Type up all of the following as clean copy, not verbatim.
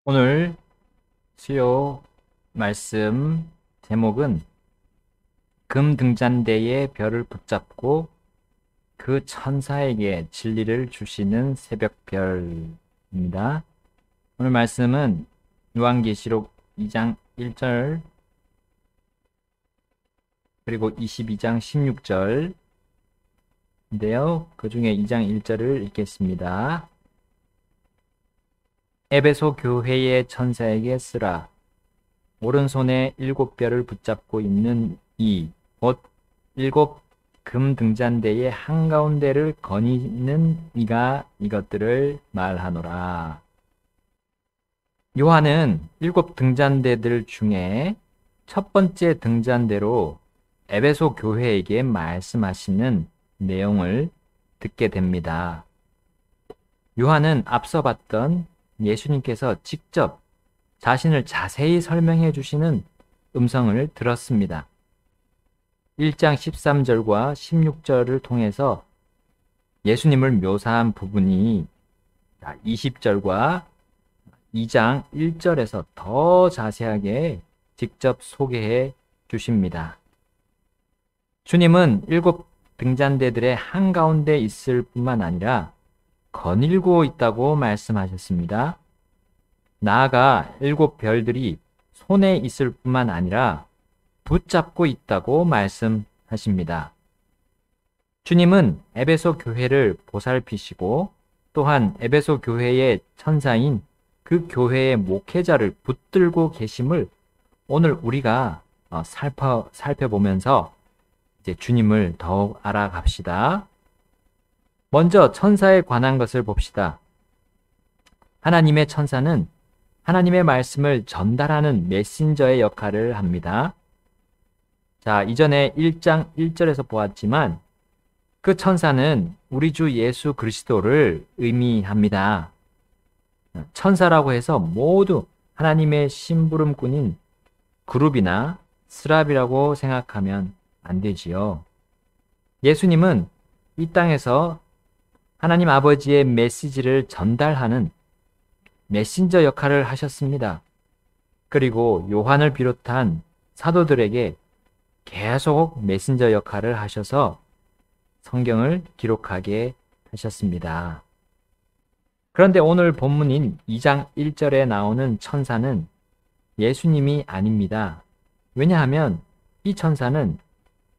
오늘 수요 말씀 제목은 금등잔대의 별을 붙잡고 그 천사에게 진리를 주시는 새벽별입니다. 오늘 말씀은 요한계시록 2장 1절 그리고 22장 16절인데요. 그 중에 2장 1절을 읽겠습니다. 에베소 교회의 천사에게 쓰라. 오른손에 7별을 붙잡고 있는 곧 7금등잔대의 한가운데를 거니는 이가 이것들을 말하노라. 요한은 7등잔대들 중에 첫 번째 등잔대로 에베소 교회에게 말씀하시는 내용을 듣게 됩니다. 요한은 앞서 봤던 예수님께서 직접 자신을 자세히 설명해 주시는 음성을 들었습니다. 1장 13절과 16절을 통해서 예수님을 묘사한 부분이 20절과 2장 1절에서 더 자세하게 직접 소개해 주십니다. 주님은 7등잔대들의 한가운데 있을 뿐만 아니라 거닐고 있다고 말씀하셨습니다. 나아가 7별들이 손에 있을 뿐만 아니라 붙잡고 있다고 말씀하십니다. 주님은 에베소 교회를 보살피시고 또한 에베소 교회의 천사인 그 교회의 목회자를 붙들고 계심을 오늘 우리가 살펴보면서 이제 주님을 더욱 알아갑시다. 먼저 천사에 관한 것을 봅시다. 하나님의 천사는 하나님의 말씀을 전달하는 메신저의 역할을 합니다. 자, 이전에 1장 1절에서 보았지만 그 천사는 우리 주 예수 그리스도를 의미합니다. 천사라고 해서 모두 하나님의 심부름꾼인 그룹이나 스랍이라고 생각하면 안 되지요. 예수님은 이 땅에서 하나님 아버지의 메시지를 전달하는 메신저 역할을 하셨습니다. 그리고 요한을 비롯한 사도들에게 계속 메신저 역할을 하셔서 성경을 기록하게 하셨습니다. 그런데 오늘 본문인 2장 1절에 나오는 천사는 예수님이 아닙니다. 왜냐하면 이 천사는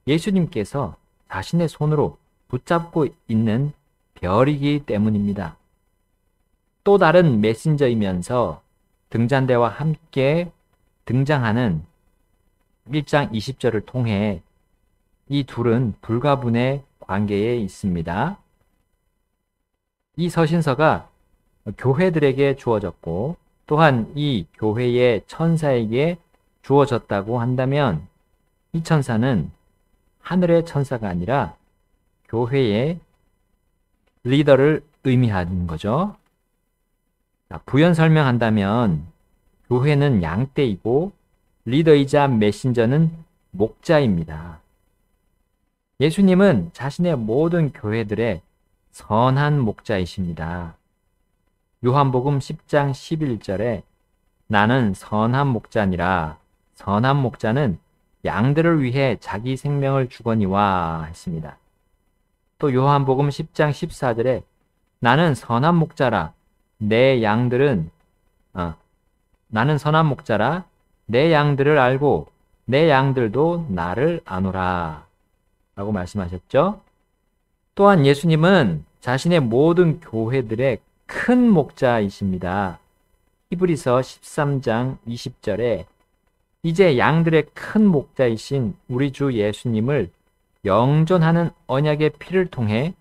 예수님께서 자신의 손으로 붙잡고 있는 별이기 때문입니다. 또 다른 메신저이면서 등잔대와 함께 등장하는 1장 20절을 통해 이 둘은 불가분의 관계에 있습니다. 이 서신서가 교회들에게 주어졌고 또한 이 교회의 천사에게 주어졌다고 한다면 이 천사는 하늘의 천사가 아니라 교회의 리더를 의미하는 거죠. 부연 설명한다면 교회는 양떼이고 리더이자 메신저는 목자입니다. 예수님은 자신의 모든 교회들의 선한 목자이십니다. 요한복음 10장 11절에 나는 선한 목자니라. 선한 목자는 양들을 위해 자기 생명을 주거니와 했습니다. 또 요한복음 10장 14절에 나는 선한 목자라. 나는 선한 목자라. 내 양들을 알고 내 양들도 나를 아노라. 라고 말씀하셨죠. 또한 예수님은 자신의 모든 교회들의 큰 목자이십니다. 히브리서 13장 20절에 이제 양들의 큰 목자이신 우리 주 예수님을 영존하는 언약의 피를 통해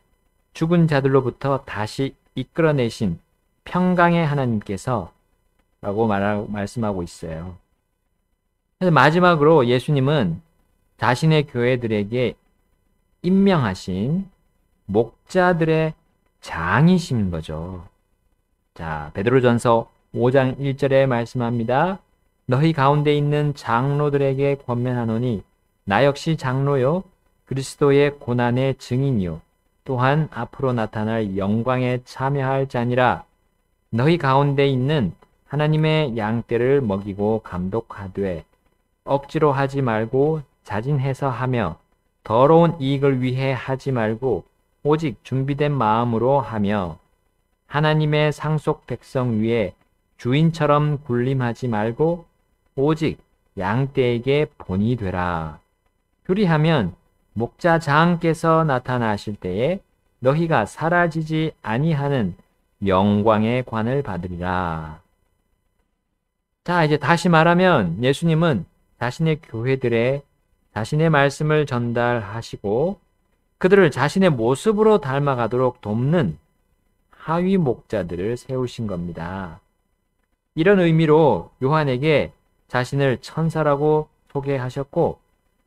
죽은 자들로부터 다시 이끌어내신 평강의 하나님께서 라고 말씀하고 있어요. 그래서 마지막으로 예수님은 자신의 교회들에게 임명하신 목자들의 장이신 거죠. 자, 베드로전서 5장 1절에 말씀합니다. 너희 가운데 있는 장로들에게 권면하노니 나 역시 장로요 그리스도의 고난의 증인이요 또한 앞으로 나타날 영광에 참여할 자니라. 너희 가운데 있는 하나님의 양떼를 먹이고 감독하되 억지로 하지 말고 자진해서 하며 더러운 이익을 위해 하지 말고 오직 준비된 마음으로 하며 하나님의 상속 백성 위에 주인처럼 군림하지 말고 오직 양떼에게 본이 되라. 그리하면 목자장께서 나타나실 때에 너희가 사라지지 아니하는 영광의 관을 받으리라. 자, 이제 다시 말하면 예수님은 자신의 교회들에 자신의 말씀을 전달하시고 그들을 자신의 모습으로 닮아가도록 돕는 하위 목자들을 세우신 겁니다. 이런 의미로 요한에게 자신을 천사라고 소개하셨고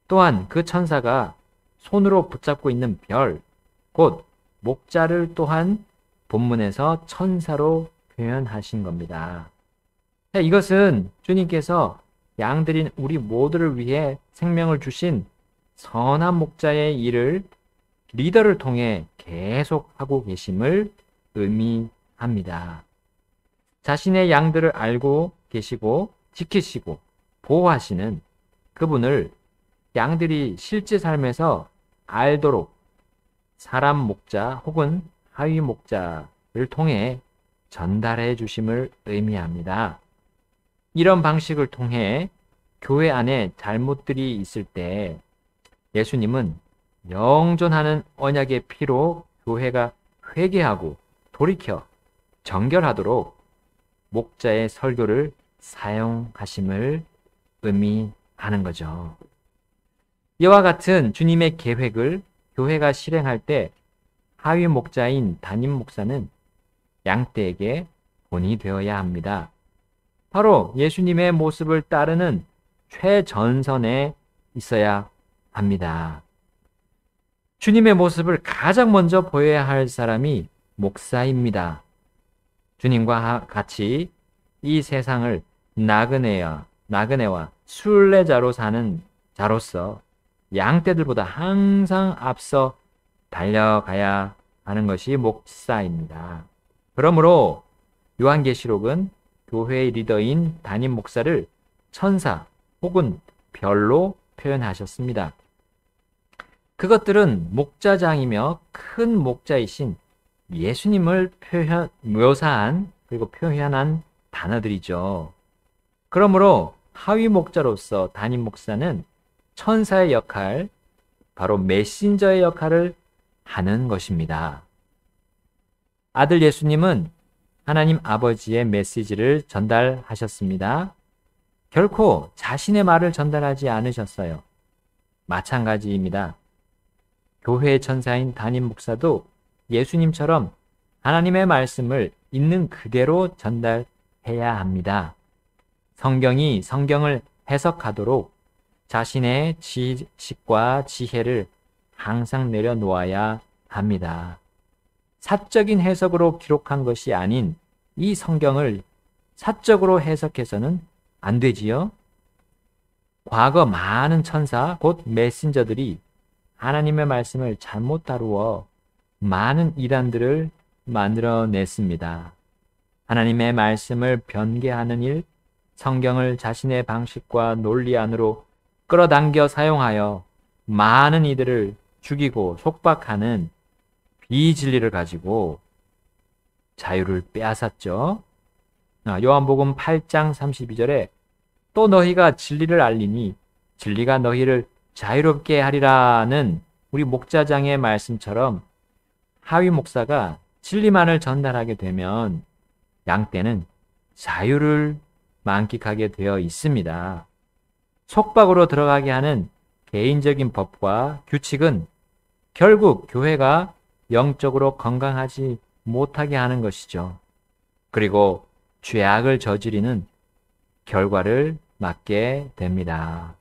또한 그 천사가 손으로 붙잡고 있는 별, 곧 목자를 또한 본문에서 천사로 표현하신 겁니다. 이것은 주님께서 양들인 우리 모두를 위해 생명을 주신 선한 목자의 일을 리더를 통해 계속 하고 계심을 의미합니다. 자신의 양들을 알고 계시고 지키시고 보호하시는 그분을 양들이 실제 삶에서 알도록 사람 목자 혹은 하위 목자를 통해 전달해 주심을 의미합니다. 이런 방식을 통해 교회 안에 잘못들이 있을 때 예수님은 영존하는 언약의 피로 교회가 회개하고 돌이켜 정결하도록 목자의 설교를 사용하심을 의미하는 거죠. 이와 같은 주님의 계획을 교회가 실행할 때 하위 목자인 담임 목사는 양떼에게 본이 되어야 합니다. 바로 예수님의 모습을 따르는 최전선에 있어야 합니다. 주님의 모습을 가장 먼저 보여야 할 사람이 목사입니다. 주님과 같이 이 세상을 나그네와 순례자로 사는 자로서 양떼들보다 항상 앞서 달려가야 하는 것이 목사입니다. 그러므로 요한계시록은 교회의 리더인 담임 목사를 천사 혹은 별로 표현하셨습니다. 그것들은 목자장이며 큰 목자이신 예수님을 묘사한 그리고 표현한 단어들이죠. 그러므로 하위 목자로서 담임 목사는 천사의 역할, 바로 메신저의 역할을 하는 것입니다. 아들 예수님은 하나님 아버지의 메시지를 전달하셨습니다. 결코 자신의 말을 전달하지 않으셨어요. 마찬가지입니다. 교회의 천사인 담임 목사도 예수님처럼 하나님의 말씀을 있는 그대로 전달해야 합니다. 성경이 성경을 해석하도록 자신의 지식과 지혜를 항상 내려놓아야 합니다. 사적인 해석으로 기록한 것이 아닌 이 성경을 사적으로 해석해서는 안 되지요. 과거 많은 천사, 곧 메신저들이 하나님의 말씀을 잘못 다루어 많은 이단들을 만들어냈습니다. 하나님의 말씀을 변개하는 일, 성경을 자신의 방식과 논리 안으로 끌어당겨 사용하여 많은 이들을 죽이고 속박하는 비진리를 가지고 자유를 빼앗았죠. 요한복음 8장 32절에 또 너희가 진리를 알리니 진리가 너희를 자유롭게 하리라는 우리 목자장의 말씀처럼 하위 목사가 진리만을 전달하게 되면 양떼는 자유를 만끽하게 되어 있습니다. 속박으로 들어가게 하는 개인적인 법과 규칙은 결국 교회가 영적으로 건강하지 못하게 하는 것이죠. 그리고 죄악을 저지르는 결과를 맞게 됩니다.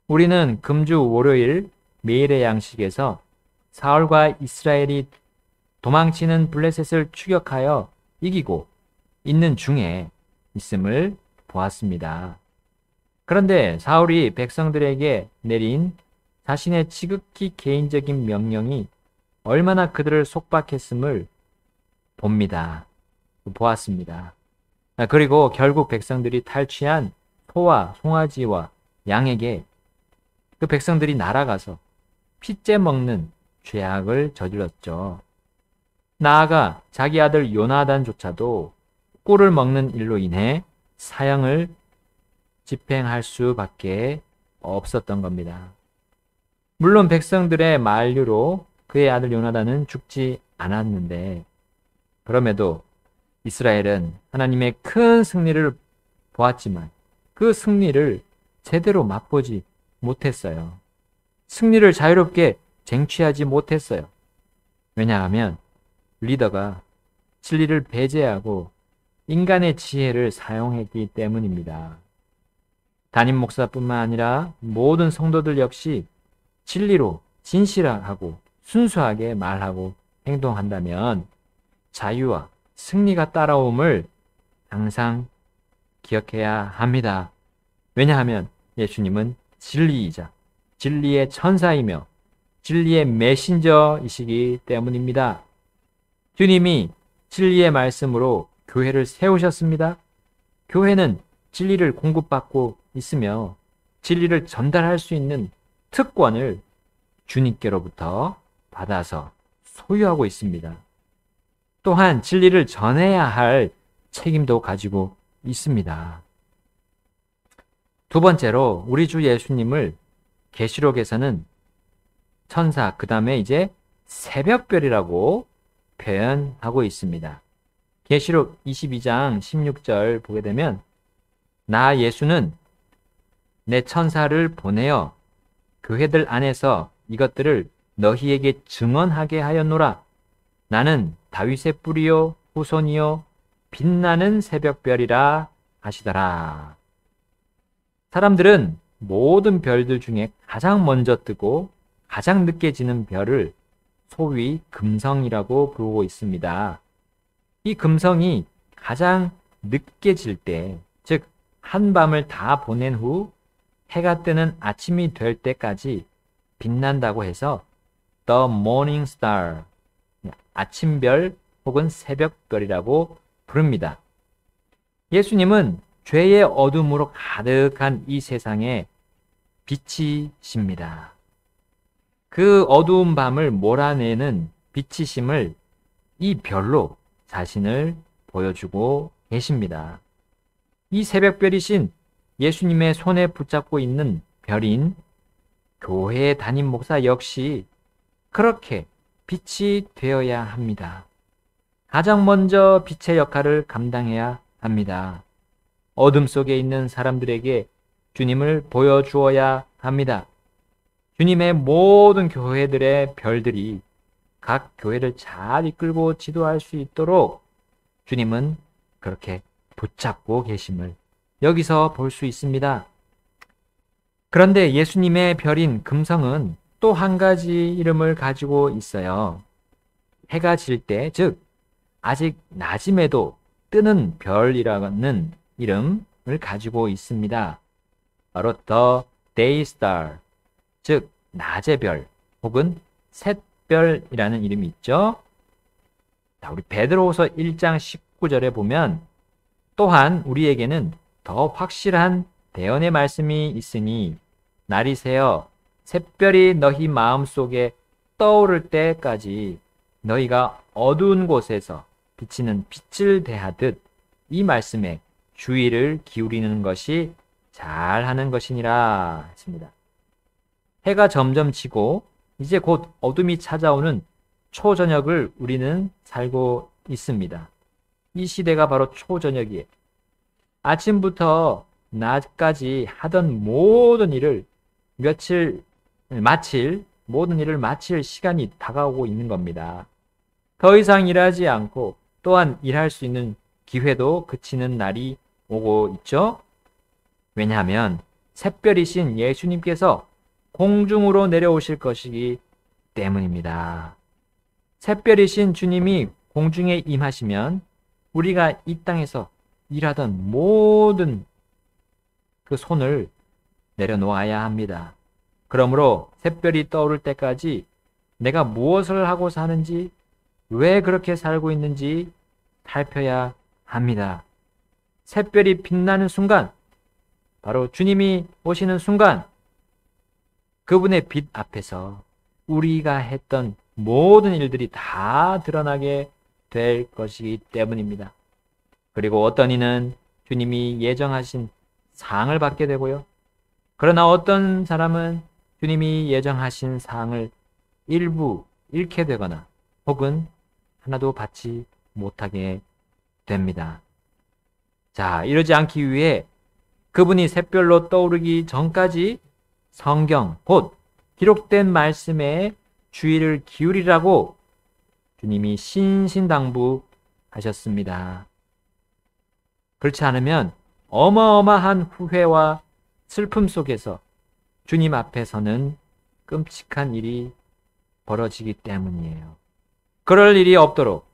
우리는 금주 월요일 매일의 양식에서 사울과 이스라엘이 도망치는 블레셋을 추격하여 이기고 있는 중에 있음을 보았습니다. 그런데 사울이 백성들에게 내린 자신의 지극히 개인적인 명령이 얼마나 그들을 속박했음을 보았습니다. 그리고 결국 백성들이 탈취한 소와 송아지와 양에게 그 백성들이 날아가서 피째 먹는 죄악을 저질렀죠. 나아가 자기 아들 요나단조차도 꿀을 먹는 일로 인해 사형을 집행할 수밖에 없었던 겁니다. 물론 백성들의 만류로 그의 아들 요나단은 죽지 않았는데, 그럼에도 이스라엘은 하나님의 큰 승리를 보았지만 그 승리를 제대로 맛보지 못했어요. 승리를 자유롭게 쟁취하지 못했어요. 왜냐하면 리더가 진리를 배제하고 인간의 지혜를 사용했기 때문입니다. 담임 목사뿐만 아니라 모든 성도들 역시 진리로 진실하고 순수하게 말하고 행동한다면 자유와 승리가 따라옴을 항상 기억해야 합니다. 왜냐하면 예수님은 진리이자 진리의 천사이며 진리의 메신저이시기 때문입니다. 주님이 진리의 말씀으로 교회를 세우셨습니다. 교회는 진리를 공급받고 있으며 진리를 전달할 수 있는 특권을 주님께로부터 받아서 소유하고 있습니다. 또한 진리를 전해야 할 책임도 가지고 있습니다. 두 번째로 우리 주 예수님을 계시록에서는 천사, 그 다음에 이제 새벽별이라고 표현하고 있습니다. 계시록 22장 16절 보게 되면 나 예수는 내 천사를 보내어 교회들 안에서 이것들을 너희에게 증언하게 하였노라. 나는 다윗의 뿌리요 후손이요 빛나는 새벽별이라 하시더라. 사람들은 모든 별들 중에 가장 먼저 뜨고 가장 늦게 지는 별을 소위 금성이라고 부르고 있습니다. 이 금성이 가장 늦게 질 때, 즉 한밤을 다 보낸 후 해가 뜨는 아침이 될 때까지 빛난다고 해서 The Morning Star, 아침별 혹은 새벽별이라고 부릅니다. 예수님은 죄의 어둠으로 가득한 이 세상에 빛이십니다. 그 어두운 밤을 몰아내는 빛이심을 이 별로 자신을 보여주고 계십니다. 이 새벽별이신 예수님의 손에 붙잡고 있는 별인 교회의 담임 목사 역시 그렇게 빛이 되어야 합니다. 가장 먼저 빛의 역할을 감당해야 합니다. 어둠 속에 있는 사람들에게 주님을 보여주어야 합니다. 주님의 모든 교회들의 별들이 각 교회를 잘 이끌고 지도할 수 있도록 주님은 그렇게 붙잡고 계심을 여기서 볼 수 있습니다. 그런데 예수님의 별인 금성은 또 한 가지 이름을 가지고 있어요. 해가 질 때, 즉 아직 낮임에도 뜨는 별이라는 이름을 가지고 있습니다. 바로 The Day Star, 즉 낮의 별 혹은 샛별이라는 이름이 있죠. 우리 베드로후서 1장 19절에 보면 또한 우리에게는 더 확실한 대언의 말씀이 있으니 날이 새어 샛별이 너희 마음속에 떠오를 때까지 너희가 어두운 곳에서 비치는 빛을 대하듯 이 말씀에 주의를 기울이는 것이 잘하는 것이니라 했습니다. 해가 점점 지고 이제 곧 어둠이 찾아오는 초저녁을 우리는 살고 있습니다. 이 시대가 바로 초저녁이에요. 아침부터 낮까지 하던 모든 일을 마칠 시간이 다가오고 있는 겁니다. 더 이상 일하지 않고 또한 일할 수 있는 기회도 그치는 날이 오고 있죠. 왜냐하면 샛별이신 예수님께서 공중으로 내려오실 것이기 때문입니다. 샛별이신 주님이 공중에 임하시면 우리가 이 땅에서 일하던 모든 그 손을 내려놓아야 합니다. 그러므로 샛별이 떠오를 때까지 내가 무엇을 하고 사는지, 왜 그렇게 살고 있는지 살펴야 합니다. 샛별이 빛나는 순간, 바로 주님이 오시는 순간, 그분의 빛 앞에서 우리가 했던 모든 일들이 다 드러나게 될 것이기 때문입니다. 그리고 어떤 이는 주님이 예정하신 상을 받게 되고요. 그러나 어떤 사람은 주님이 예정하신 상을 일부 잃게 되거나 혹은 하나도 받지 못하게 됩니다. 자, 이러지 않기 위해 그분이 샛별로 떠오르기 전까지 성경, 곧 기록된 말씀에 주의를 기울이라고 주님이 신신당부하셨습니다. 그렇지 않으면 어마어마한 후회와 슬픔 속에서 주님 앞에서는 끔찍한 일이 벌어지기 때문이에요. 그럴 일이 없도록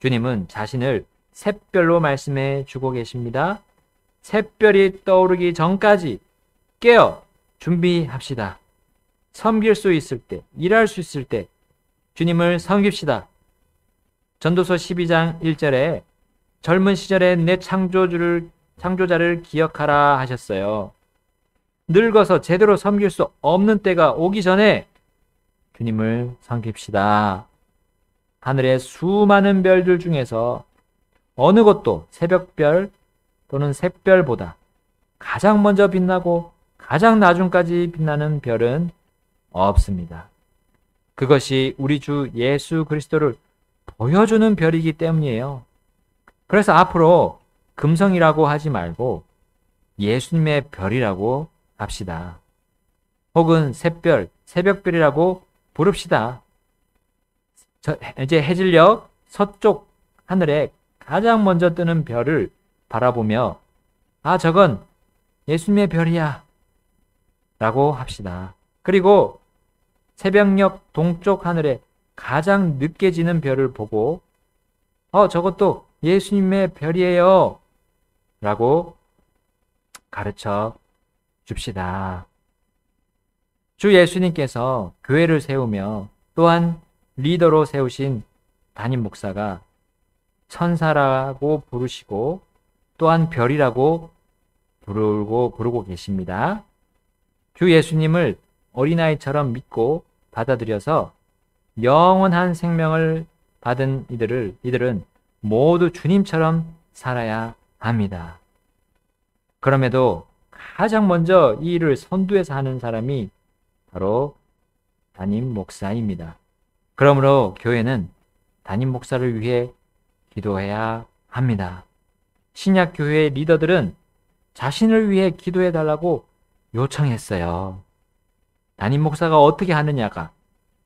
주님은 자신을 샛별로 말씀해 주고 계십니다. 샛별이 떠오르기 전까지 깨어 준비합시다. 섬길 수 있을 때, 일할 수 있을 때 주님을 섬깁시다. 전도서 12장 1절에 젊은 시절에 내 창조자를 기억하라 하셨어요. 늙어서 제대로 섬길 수 없는 때가 오기 전에 주님을 섬깁시다. 하늘의 수많은 별들 중에서 어느 것도 새벽별 또는 샛별보다 가장 먼저 빛나고 가장 나중까지 빛나는 별은 없습니다. 그것이 우리 주 예수 그리스도를 보여주는 별이기 때문이에요. 그래서 앞으로 금성이라고 하지 말고 예수님의 별이라고 합시다. 혹은 샛별, 새벽별이라고 부릅시다. 이제 해질녘 서쪽 하늘에 가장 먼저 뜨는 별을 바라보며 저건 예수님의 별이야 라고 합시다. 그리고 새벽녘 동쪽 하늘에 가장 늦게 지는 별을 보고 저것도 예수님의 별이에요 라고 가르쳐 줍시다. 주 예수님께서 교회를 세우며 또한 리더로 세우신 담임 목사가 천사라고 부르시고 또한 별이라고 부르고 계십니다. 주 예수님을 어린아이처럼 믿고 받아들여서 영원한 생명을 받은 이들은 모두 주님처럼 살아야 합니다. 그럼에도 가장 먼저 이 일을 선두에서 하는 사람이 바로 담임 목사입니다. 그러므로 교회는 담임 목사를 위해 기도해야 합니다. 신약 교회 리더들은 자신을 위해 기도해 달라고 요청했어요. 담임 목사가 어떻게 하느냐가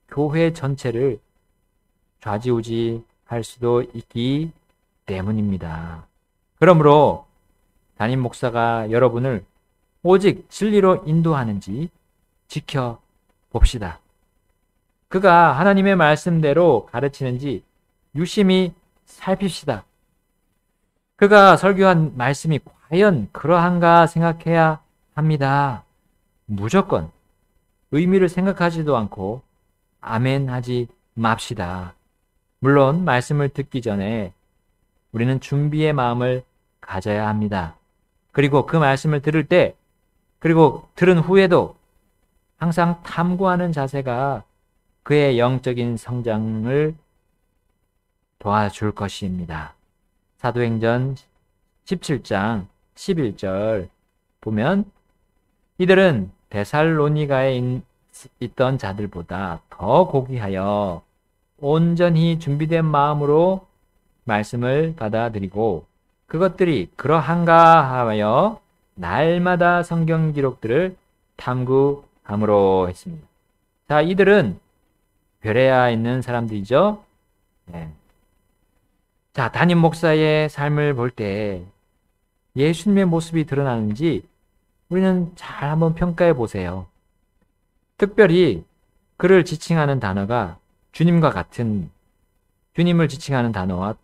교회 전체를 좌지우지할 수도 있기 때문입니다. 그러므로 담임 목사가 여러분을 오직 진리로 인도하는지 지켜봅시다. 그가 하나님의 말씀대로 가르치는지 유심히 살핍시다. 그가 설교한 말씀이 과연 그러한가 생각해야 합니다. 무조건 의미를 생각하지도 않고 아멘 하지 맙시다. 물론 말씀을 듣기 전에 우리는 준비의 마음을 가져야 합니다. 그리고 그 말씀을 들을 때, 그리고 들은 후에도 항상 탐구하는 자세가 그의 영적인 성장을 도와줄 것입니다. 사도행전 17장 11절 보면 이들은 데살로니가에 있던 자들보다 더 고귀하여 온전히 준비된 마음으로 말씀을 받아들이고 그것들이 그러한가 하여 날마다 성경 기록들을 탐구함으로 했습니다. 자, 이들은 베레아에 있는 사람들이죠. 네. 자, 담임 목사의 삶을 볼 때 예수님의 모습이 드러나는지 우리는 잘 한번 평가해 보세요. 특별히 그를 지칭하는 단어가 주님을 지칭하는 단어와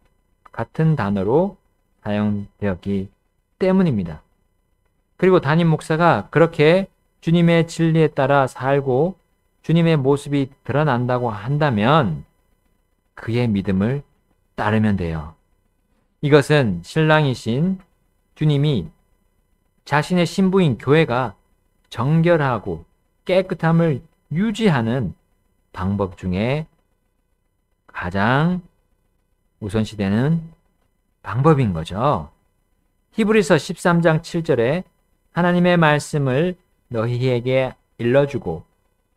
같은 단어로 사용되었기 때문입니다. 그리고 담임 목사가 그렇게 주님의 진리에 따라 살고 주님의 모습이 드러난다고 한다면 그의 믿음을 따르면 돼요. 이것은 신랑이신 주님이 자신의 신부인 교회가 정결하고 깨끗함을 유지하는 방법 중에 가장 우선시되는 방법인 거죠. 히브리서 13장 7절에 하나님의 말씀을 너희에게 일러주고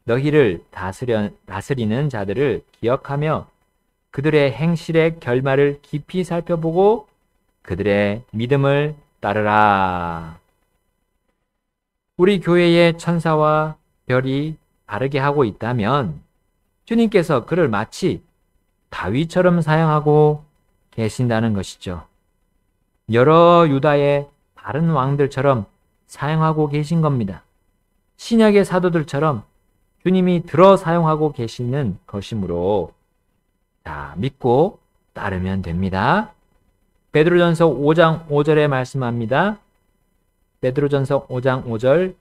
너희를 다스리는 자들을 기억하며 그들의 행실의 결말을 깊이 살펴보고 그들의 믿음을 따르라. 우리 교회의 천사와 별이 다르게 하고 있다면 주님께서 그를 마치 다윗처럼 사용하고 계신다는 것이죠. 여러 유다의 다른 왕들처럼 사용하고 계신 겁니다. 신약의 사도들처럼 주님이 들어 사용하고 계시는 것이므로 믿고 따르면 됩니다. 베드로전서 5장 5절에 말씀합니다. 베드로전서 5장 5절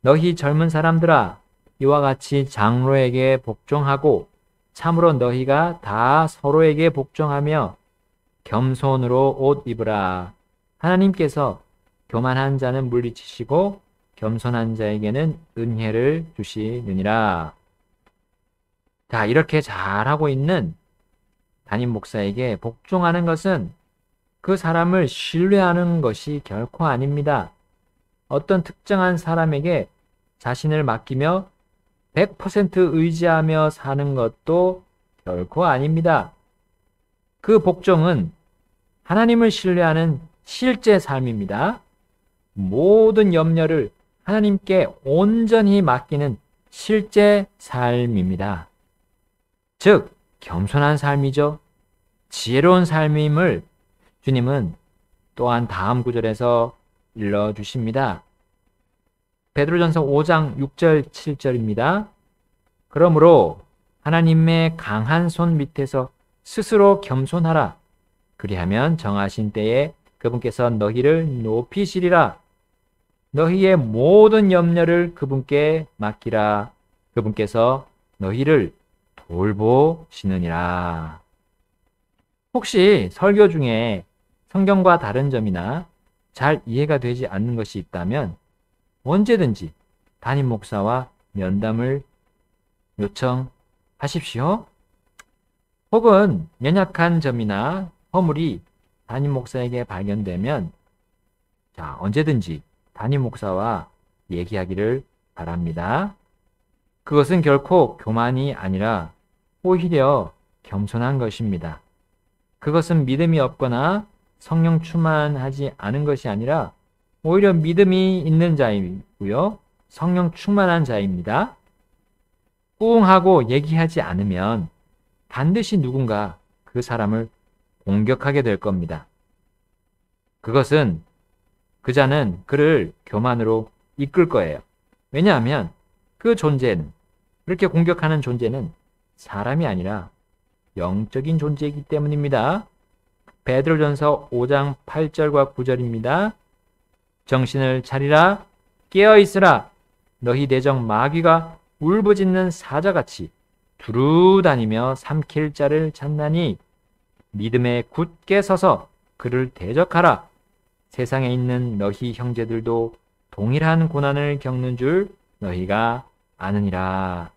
너희 젊은 사람들아 이와 같이 장로에게 복종하고 참으로 너희가 다 서로에게 복종하며 겸손으로 옷 입으라. 하나님께서 교만한 자는 물리치시고 겸손한 자에게는 은혜를 주시느니라. 이렇게 잘하고 있는 담임 목사에게 복종하는 것은 그 사람을 신뢰하는 것이 결코 아닙니다. 어떤 특정한 사람에게 자신을 맡기며 100% 의지하며 사는 것도 결코 아닙니다. 그 복종은 하나님을 신뢰하는 실제 삶입니다. 모든 염려를 하나님께 온전히 맡기는 실제 삶입니다. 즉, 겸손한 삶이죠. 지혜로운 삶임을 주님은 또한 다음 구절에서 일러주십니다. 베드로전서 5장 6절 7절입니다. 그러므로 하나님의 강한 손 밑에서 스스로 겸손하라. 그리하면 정하신 때에 그분께서 너희를 높이시리라. 너희의 모든 염려를 그분께 맡기라. 그분께서 너희를 돌보시느니라. 혹시 설교 중에 성경과 다른 점이나 잘 이해가 되지 않는 것이 있다면 언제든지 담임 목사와 면담을 요청하십시오. 혹은 연약한 점이나 허물이 담임 목사에게 발견되면 언제든지 담임 목사와 얘기하기를 바랍니다. 그것은 결코 교만이 아니라 오히려 겸손한 것입니다. 그것은 믿음이 없거나 성령 충만하지 않은 것이 아니라 오히려 믿음이 있는 자이고요. 성령 충만한 자입니다. 꿍하고 얘기하지 않으면 반드시 누군가 그 사람을 공격하게 될 겁니다. 그것은 그 자는 그를 교만으로 이끌 거예요. 왜냐하면 그 존재는, 그렇게 공격하는 존재는 사람이 아니라 영적인 존재이기 때문입니다. 베드로전서 5장 8절과 9절입니다. 정신을 차리라, 깨어 있으라. 너희 내정 마귀가 울부짖는 사자같이 두루 다니며 삼킬 자를 찾나니 믿음에 굳게 서서 그를 대적하라. 세상에 있는 너희 형제들도 동일한 고난을 겪는 줄 너희가 아느니라.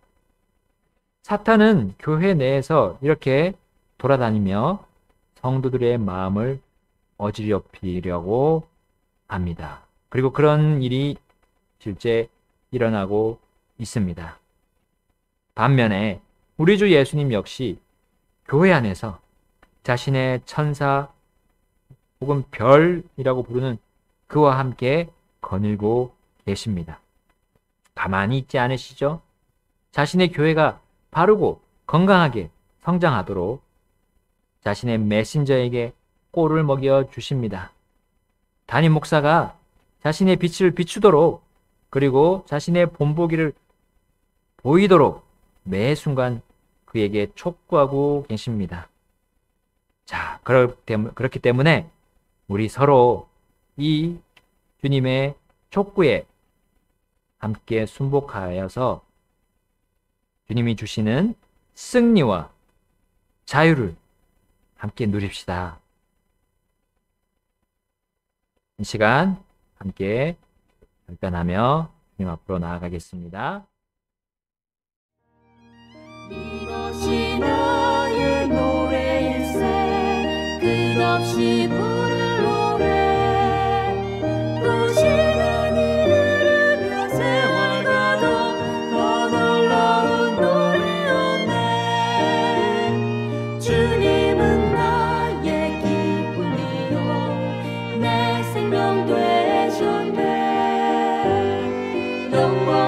사탄은 교회 내에서 이렇게 돌아다니며 성도들의 마음을 어지럽히려고 합니다. 그리고 그런 일이 실제 일어나고 있습니다. 반면에 우리 주 예수님 역시 교회 안에서 자신의 천사 혹은 별이라고 부르는 그와 함께 거닐고 계십니다. 가만히 있지 않으시죠? 자신의 교회가 바르고 건강하게 성장하도록 자신의 메신저에게 꼴을 먹여 주십니다. 담임 목사가 자신의 빛을 비추도록 그리고 자신의 본보기를 보이도록 매 순간 그에게 촉구하고 계십니다. 그렇기 때문에 우리 서로 이 주님의 촉구에 함께 순복하여서 주님이 주시는 승리와 자유를 함께 누립시다. 이 시간 함께 결단하며 주님 앞으로 나아가겠습니다. 이것이 나의 노래일세 끝없이 부를 노래 또 시간이 흐르며 세월 가도 더 놀라운 노래였네 주님은 나의 기쁨이요 내 생명 되셨네 영원